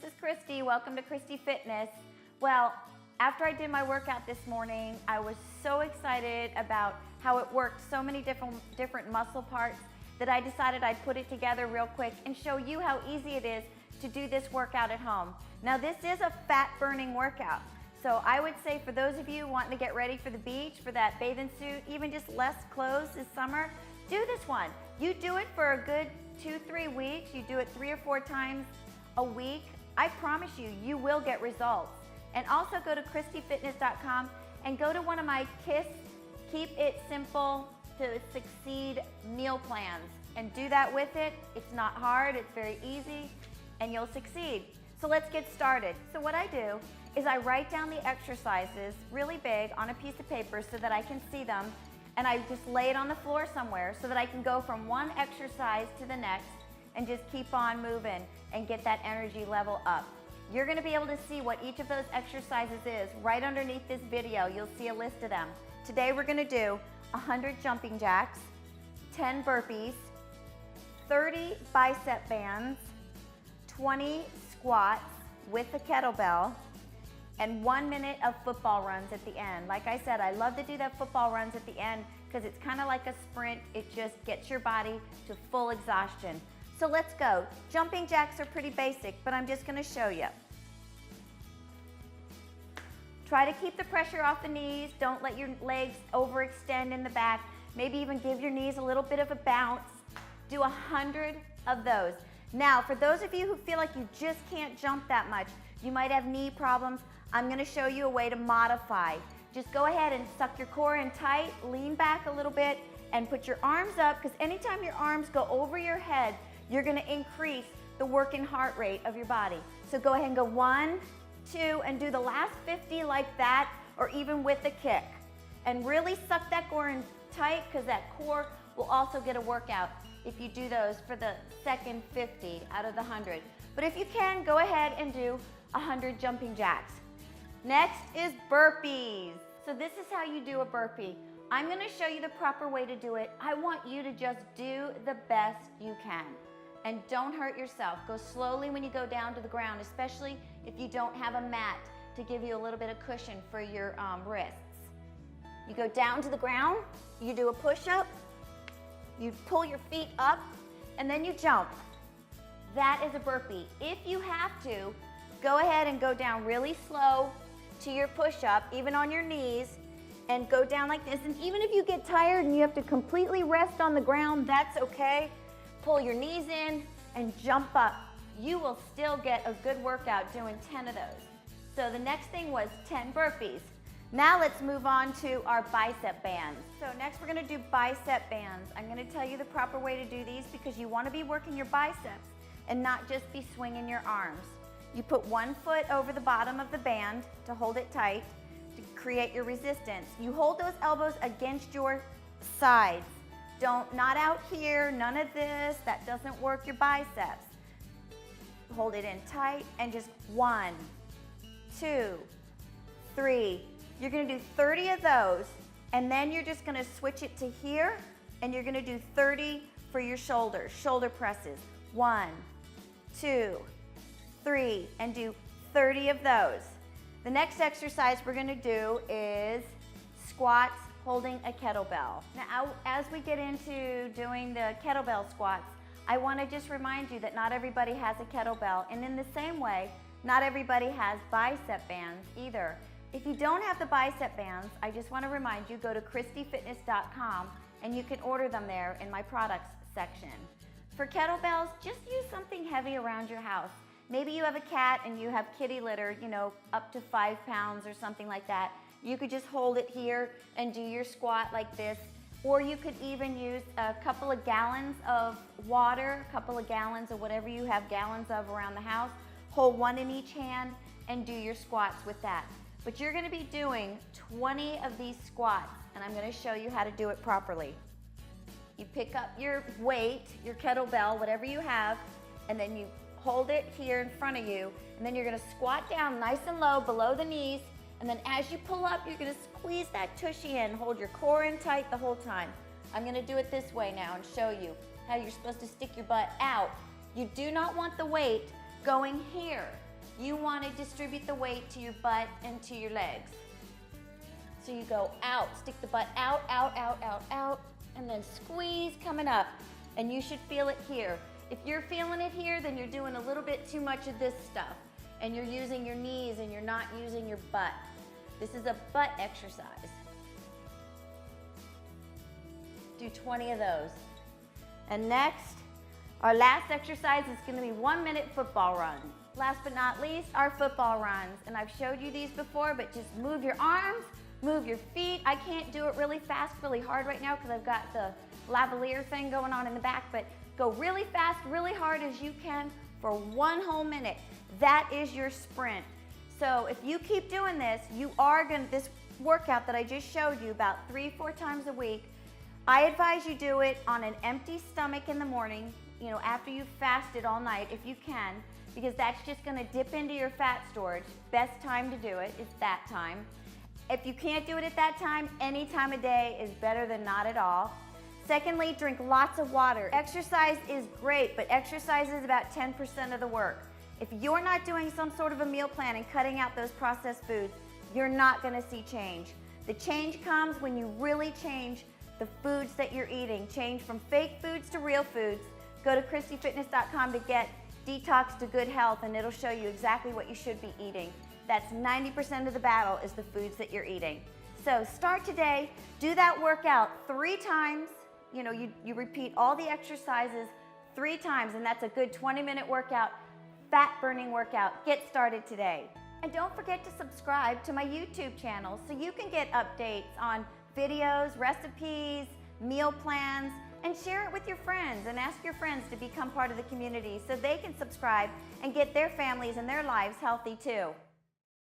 this is Christy. Welcome to Christy Fitness. Well, after I did my workout this morning, I was so excited about how it worked so many different muscle parts that I decided I'd put it together real quick and show you how easy it is to do this workout at home. Now, this is a fat burning workout. So I would say for those of you wanting to get ready for the beach, for that bathing suit, even just less clothes this summer, do this one. You do it for a good 2-3 weeks. You do it 3 or 4 times a week. I promise you, you will get results. And also go to ChristyFitness.com and go to one of my Keep It Simple to Succeed meal plans and do that with it. It's not hard, it's very easy, and you'll succeed. So let's get started. So what I do is I write down the exercises really big on a piece of paper so that I can see them, and I just lay it on the floor somewhere so that I can go from one exercise to the next and just keep on moving and get that energy level up. You're gonna be able to see what each of those exercises is right underneath this video. You'll see a list of them. Today we're gonna do 100 jumping jacks, 10 burpees, 30 bicep bands, 20 squats with a kettlebell, and 1 minute of football runs at the end. Like I said, I love to do that football runs at the end because it's kind of like a sprint. It just gets your body to full exhaustion. So let's go. Jumping jacks are pretty basic, but I'm just gonna show you. Try to keep the pressure off the knees. Don't let your legs overextend in the back. Maybe even give your knees a little bit of a bounce. Do 100 of those. Now, for those of you who feel like you just can't jump that much, you might have knee problems, I'm gonna show you a way to modify. Just go ahead and suck your core in tight, lean back a little bit, and put your arms up, because anytime your arms go over your head, you're gonna increase the working heart rate of your body. So go ahead and go 1, 2, and do the last 50 like that, or even with a kick. And really suck that core in tight, because that core will also get a workout if you do those for the second 50 out of the 100. But if you can, go ahead and do 100 jumping jacks. Next is burpees. So this is how you do a burpee. I'm gonna show you the proper way to do it. I want you to just do the best you can. And don't hurt yourself. Go slowly when you go down to the ground, especially if you don't have a mat to give you a little bit of cushion for your wrists. You go down to the ground, you do a push-up, you pull your feet up, and then you jump. That is a burpee. If you have to, go ahead and go down really slow to your push-up, even on your knees, and go down like this. And even if you get tired and you have to completely rest on the ground, that's okay. Pull your knees in and jump up. You will still get a good workout doing 10 of those. So the next thing was 10 burpees. Now let's move on to our bicep bands. So next we're gonna do bicep bands. I'm gonna tell you the proper way to do these because you wanna be working your biceps and not just be swinging your arms. You put one foot over the bottom of the band to hold it tight, to create your resistance. You hold those elbows against your sides. Not out here, none of this, that doesn't work your biceps. Hold it in tight and just 1, 2, 3. You're gonna do 30 of those, and then you're just gonna switch it to here, and you're gonna do 30 for your shoulders, shoulder presses. 1, 2, 3, and do 30 of those. The next exercise we're gonna do is squats holding a kettlebell. Now, as we get into doing the kettlebell squats, I wanna just remind you that not everybody has a kettlebell, and in the same way, not everybody has bicep bands either. If you don't have the bicep bands, I just wanna remind you, go to ChristyFitness.com and you can order them there in my products section. For kettlebells, just use something heavy around your house. Maybe you have a cat and you have kitty litter, you know, up to 5 pounds or something like that. You could just hold it here and do your squat like this. Or you could even use a couple of gallons of water, a couple of gallons of whatever you have gallons of around the house. Hold one in each hand and do your squats with that. But you're gonna be doing 20 of these squats, and I'm gonna show you how to do it properly. You pick up your weight, your kettlebell, whatever you have, and then you hold it here in front of you, and then you're gonna squat down nice and low below the knees, and then as you pull up, you're gonna squeeze that tushy in, hold your core in tight the whole time. I'm gonna do it this way now and show you how you're supposed to stick your butt out. You do not want the weight going here. you want to distribute the weight to your butt and to your legs. So you go out, stick the butt out, out, out, out, out, and then squeeze coming up. And you should feel it here. If you're feeling it here, then you're doing a little bit too much of this stuff. And you're using your knees and you're not using your butt. This is a butt exercise. Do 20 of those. And next, our last exercise is going to be 1-minute football run. Last but not least, our football runs. And I've showed you these before, but just move your arms, move your feet. I can't do it really fast, really hard right now because I've got the lavalier thing going on in the back, but go really fast, really hard as you can for 1 whole minute. That is your sprint. So if you keep doing this, you are this workout that I just showed you about 3-4 times a week, I advise you do it on an empty stomach in the morning, you know, after you've fasted all night if you can, because that's just gonna dip into your fat storage. Best time to do it is that time. If you can't do it at that time, any time of day is better than not at all. Secondly, drink lots of water. Exercise is great, but exercise is about 10% of the work. If you're not doing some sort of a meal plan and cutting out those processed foods, you're not gonna see change. The change comes when you really change the foods that you're eating. Change from fake foods to real foods. Go to christyfitness.com to get Detox to Good Health, and it'll show you exactly what you should be eating. That's 90% of the battle is the foods that you're eating. So start today, do that workout 3 times. You know, you repeat all the exercises 3 times, and that's a good 20-minute workout, fat burning workout. Get started today. And don't forget to subscribe to my YouTube channel so you can get updates on videos, recipes, meal plans, and share it with your friends and ask your friends to become part of the community so they can subscribe and get their families and their lives healthy too.